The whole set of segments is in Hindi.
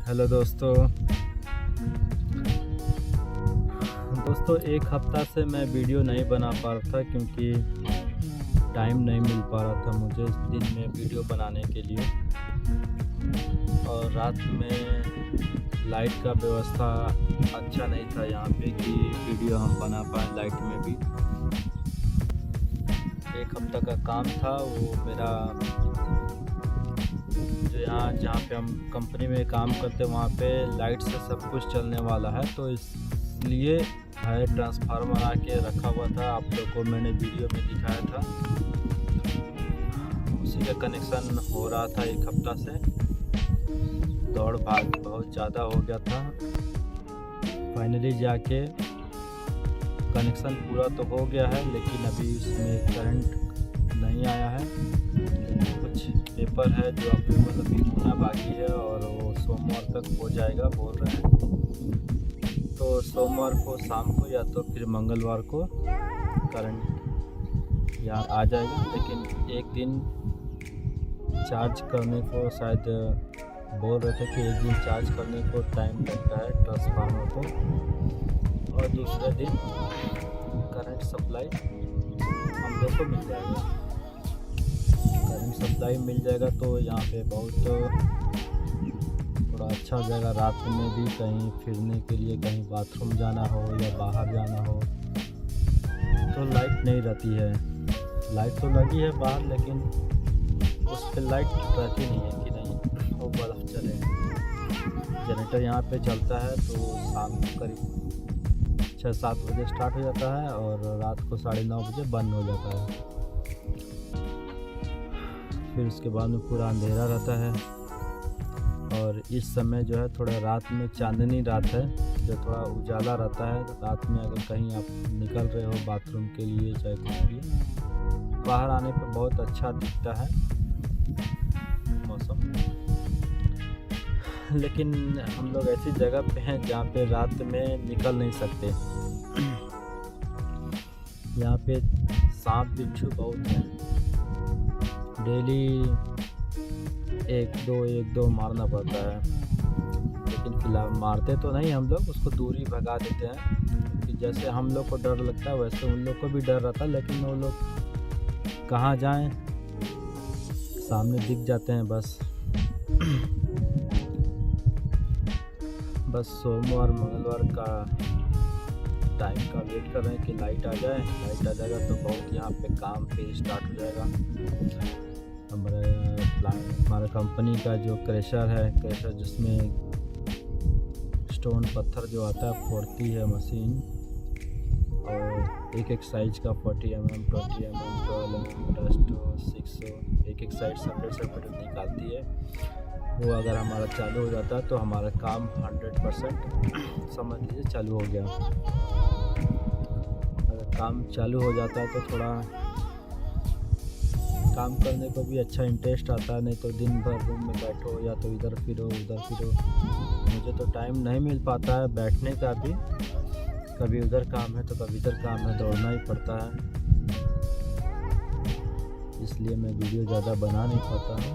हेलो दोस्तों एक हफ्ता से मैं वीडियो नहीं बना पा रहा था क्योंकि टाइम नहीं मिल पा रहा था मुझे दिन में वीडियो बनाने के लिए। और रात में लाइट का व्यवस्था अच्छा नहीं था यहाँ पे कि वीडियो हम बना पाए लाइट में भी। एक हफ्ता का काम था वो मेरा, जो यहाँ जहाँ पे हम कंपनी में काम करते हैं वहाँ पे लाइट से सब कुछ चलने वाला है, तो इसलिए है ट्रांसफार्मर आके रखा हुआ था। आप लोग को मैंने वीडियो में दिखाया था, उसी का कनेक्शन हो रहा था। एक हफ्ता से दौड़ भाग बहुत ज़्यादा हो गया था। फाइनली जाके कनेक्शन पूरा तो हो गया है, लेकिन अभी उसमें करंट नहीं आया है। कुछ पेपर है जो आप लोगों को अभी होना बाकी है और वो सोमवार तक हो जाएगा बोल रहे हैं। तो सोमवार को शाम को या तो फिर मंगलवार को करंट यहाँ आ जाएगा। लेकिन एक दिन चार्ज करने को शायद बोल रहे थे कि एक दिन चार्ज करने को टाइम लगता है ट्रांसफार्मर को, और दूसरे दिन करंट सप्लाई हम लोग को मिल जाएगा। करंट सप्लाई मिल जाएगा तो यहाँ पे बहुत थोड़ा अच्छा हो जाएगा। रात में भी कहीं फिरने के लिए, कहीं बाथरूम जाना हो या बाहर जाना हो तो लाइट नहीं रहती है। लाइट तो लगी है बाहर, लेकिन उस पर लाइट रहती नहीं है कि नहीं वो बल्ब चले। जनरेटर यहाँ पे चलता है तो शाम को करीब 6-7 बजे स्टार्ट हो जाता है और रात को 9:30 बजे बंद हो जाता है। फिर उसके बाद में पूरा अंधेरा रहता है। और इस समय जो है थोड़ा रात में चांदनी रात है, जो थोड़ा उजाला रहता है। रात में अगर कहीं आप निकल रहे हो बाथरूम के लिए चाहे कुछ भी, बाहर आने पर बहुत अच्छा दिखता है मौसम। लेकिन हम लोग ऐसी जगह पे हैं जहाँ पे रात में निकल नहीं सकते। यहाँ पे सांप बिच्छू बहुत हैं। डेली एक दो मारना पड़ता है, लेकिन फिलहाल मारते तो नहीं हम लोग, उसको दूरी भगा देते हैं कि जैसे हम लोग को डर लगता है वैसे उन लोग को भी डर रहता है। लेकिन वो लोग कहाँ जाएं, सामने दिख जाते हैं बस सोमवार मंगलवार का टाइम का वेट कर रहे हैं कि लाइट आ जाए। लाइट आ जाएगा तो बहुत यहाँ पे काम फिर स्टार्ट हो जाएगा। हमारा कंपनी का जो क्रेशर है, जिसमें स्टोन पत्थर जो आता है फोड़ती है मशीन, और एक साइज का 40 mm, 20 mm, 12 mm, 600 एक साइड सेपरेट निकालती है। वो अगर हमारा चालू हो जाता है तो हमारा काम 100% समझ लीजिए चालू हो गया। अगर काम चालू हो जाता है तो थोड़ा काम करने को भी अच्छा इंटरेस्ट आता है। नहीं तो दिन भर रूम में बैठो या तो इधर फिरो उधर फिरो। मुझे तो टाइम नहीं मिल पाता है बैठने का भी, कभी उधर काम है तो कभी इधर काम है, दौड़ना ही पड़ता है। इसलिए मैं वीडियो ज़्यादा बना नहीं पाता हूँ।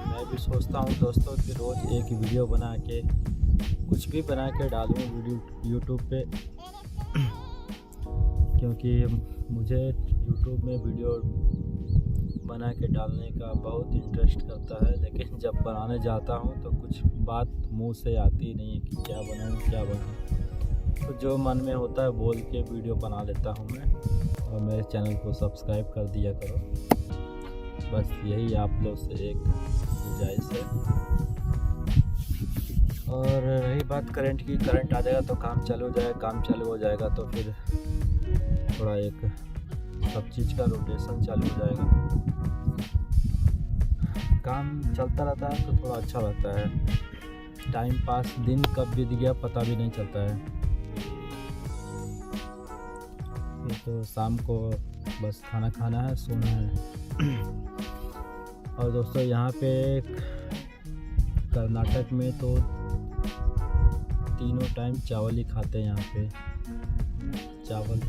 मैं भी सोचता हूँ दोस्तों कि रोज़ एक वीडियो बना के, कुछ भी बना के डालूँ वीडियो यूट्यूब पे, क्योंकि मुझे यूट्यूब में वीडियो बना के डालने का बहुत इंटरेस्ट करता है। लेकिन जब बनाने जाता हूँ तो कुछ बात मुंह से आती नहीं है कि क्या बनाऊँ। तो जो मन में होता है बोल के वीडियो बना लेता हूँ मैं। और मेरे चैनल को सब्सक्राइब कर दिया करो, बस यही आप लोग से एक गुजारिश है। और रही बात करंट की, करंट आ जाएगा तो काम चालू हो जाएगा। काम चालू हो जाएगा तो फिर थोड़ा एक सब चीज़ का रोटेशन चालू हो जाएगा। काम चलता रहता है तो थोड़ा अच्छा लगता है। टाइम पास दिन कब बीत गया पता भी नहीं चलता है। फिर तो शाम को बस खाना खाना है, सोना है। और दोस्तों यहाँ पे कर्नाटक में तो तीनों टाइम चावल ही खाते हैं। यहाँ पे चावल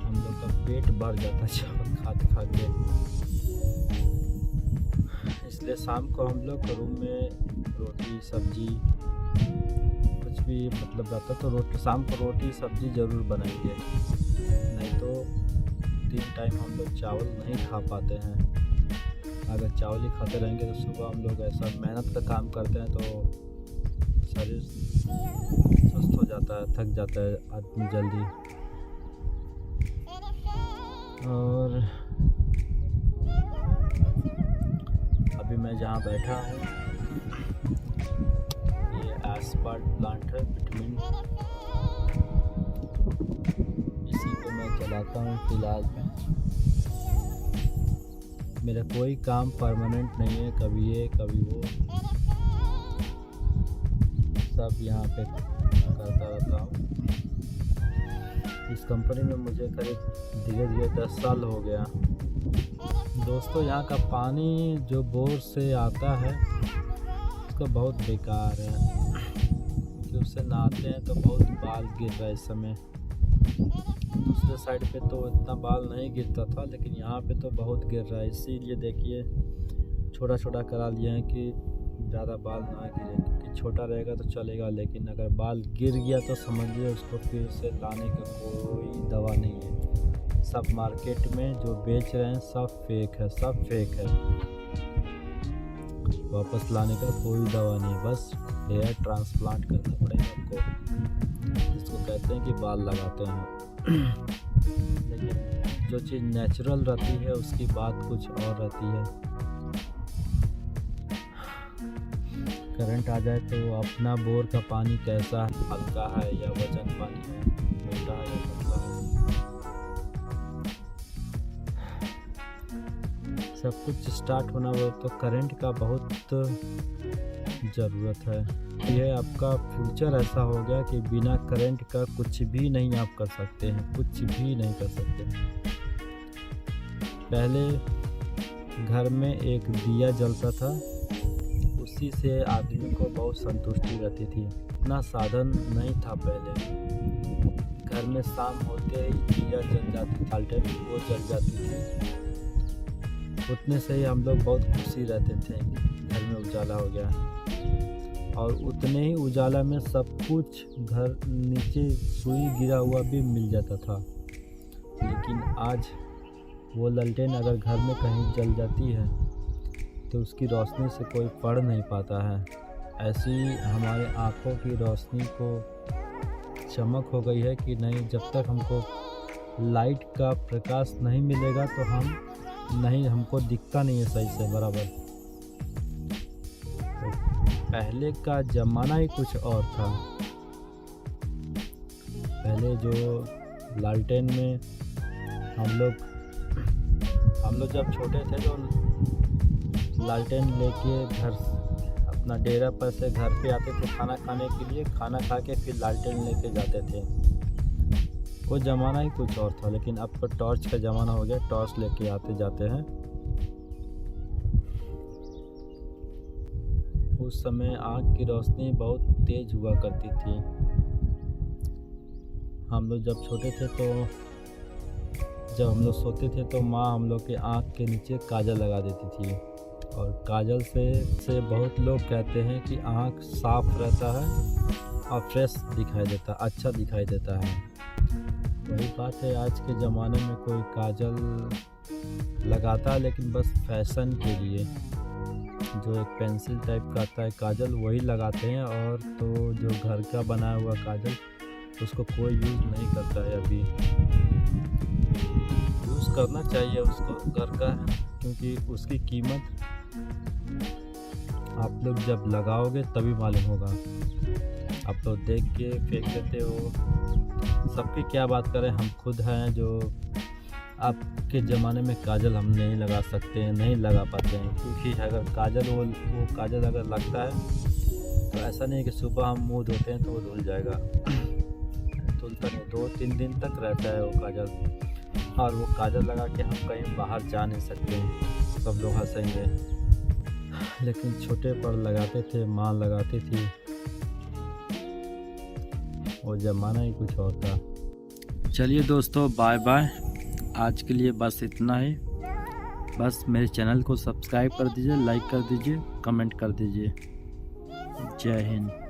हम लोग का पेट भर जाता है चावल खा के। इसलिए शाम को हम लोग रूम में रोटी सब्जी कुछ भी मतलब रहता तो शाम को रोटी सब्जी ज़रूर बनाएंगे, नहीं तो 3 टाइम हम लोग चावल नहीं खा पाते हैं। अगर चावल ही खाते रहेंगे तो सुबह हम लोग ऐसा मेहनत का काम करते हैं तो शरीर सुस्त हो जाता है, थक जाता है आदमी जल्दी। और अभी मैं जहाँ बैठा हूँ ये एस्पार्ट प्लांट है, विटामिन, इसी को मैं चलाता हूँ फिलहाल में। मेरा कोई काम परमानेंट नहीं है, कभी ये कभी वो, सब यहाँ पे करता रहता हूँ। इस कंपनी में मुझे करीब धीरे धीरे 10 साल हो गया। दोस्तों यहाँ का पानी जो बोर से आता है उसका बहुत बेकार है, क्योंकि उससे नहाते हैं तो बहुत बाल गिर रहा है इस समय। दूसरे साइड पे तो इतना बाल नहीं गिरता था, लेकिन यहाँ पे तो बहुत गिर रहा है। इसीलिए देखिए छोटा छोटा करा लिए हैं कि ज़्यादा बाल ना गिरे, क्योंकि छोटा रहेगा तो चलेगा, लेकिन अगर बाल गिर गया तो समझिए उसको फिर से लाने का कोई दवा नहीं है। सब मार्केट में जो बेच रहे हैं सब फेक है, सब फेक है। वापस लाने का कोई दवा नहीं, बस हेयर ट्रांसप्लांट करना पड़ेगा आपको, जिसको कहते हैं कि बाल लगाते हैं। लेकिन जो चीज़ नेचुरल रहती है उसकी बात कुछ और रहती है। करंट आ जाए तो अपना बोर का पानी कैसा है, हल्का है या वजन पानी है, मोटा है या पतला है, सब कुछ स्टार्ट होना हो तो करंट का बहुत ज़रूरत है। यह आपका फ्यूचर ऐसा हो गया कि बिना करंट का कुछ भी नहीं आप कर सकते हैं, कुछ भी नहीं कर सकते। पहले घर में एक दिया जलता था, उसी से आदमी को बहुत संतुष्टि रहती थी। इतना साधन नहीं था पहले। घर में शाम होते ही दिया जल जाती, लालटेन वो जल जाती थी, उतने से ही हम लोग बहुत खुशी रहते थे। घर में उजाला हो गया और उतने ही उजाला में सब कुछ घर नीचे सुई गिरा हुआ भी मिल जाता था। लेकिन आज वो लालटेन अगर घर में कहीं जल जाती है तो उसकी रोशनी से कोई पढ़ नहीं पाता है। ऐसी हमारे आँखों की रोशनी को चमक हो गई है कि नहीं, जब तक हमको लाइट का प्रकाश नहीं मिलेगा तो हमको दिखता नहीं है सही से बराबर। तो पहले का ज़माना ही कुछ और था। पहले जो लालटेन में हम लोग जब छोटे थे तो लालटेन लेके घर अपना डेरा पर से घर पे आते थे खाना खाने के लिए, खाना खा के फिर लालटेन लेके जाते थे। वो ज़माना ही कुछ और था। लेकिन अब तो टॉर्च का ज़माना हो गया, टॉर्च लेके आते जाते हैं। उस समय आँख की रोशनी बहुत तेज़ हुआ करती थी। हम लोग जब छोटे थे तो जब हम लोग सोते थे तो माँ हम लोग के आँख के नीचे काजल लगा देती थी, और काजल से बहुत लोग कहते हैं कि आँख साफ रहता है और फ्रेश दिखाई देता, अच्छा दिखाई देता है। वही बात है, आज के ज़माने में कोई काजल लगाता है लेकिन बस फैशन के लिए। जो एक पेंसिल टाइप का आता है काजल वही लगाते हैं, और तो जो घर का बनाया हुआ काजल उसको कोई यूज़ नहीं करता है। अभी यूज़ करना चाहिए उसको घर का, क्योंकि उसकी कीमत आप लोग जब लगाओगे तभी मालूम होगा। आप तो देख के फेंक देते हो। सबकी क्या बात करें, हम खुद हैं जो आपके ज़माने में काजल हम नहीं लगा सकते हैं, नहीं लगा पाते हैं। क्योंकि अगर काजल वो काजल अगर लगता है तो ऐसा नहीं है कि सुबह हम मुंह धोते हैं तो वो धुल जाएगा। धुलता नहीं, 2-3 दिन तक रहता है वो काजल। और वो काजल लगा के हम कहीं बाहर जा नहीं सकते हैं, सब लोग हंसेंगे। लेकिन छोटे पर लगाते थे, माँ लगाती थी, वो ज़माना ही कुछ और था। चलिए दोस्तों, बाय बाय। आज के लिए बस इतना ही। बस मेरे चैनल को सब्सक्राइब कर दीजिए, लाइक कर दीजिए, कमेंट कर दीजिए। जय हिंद।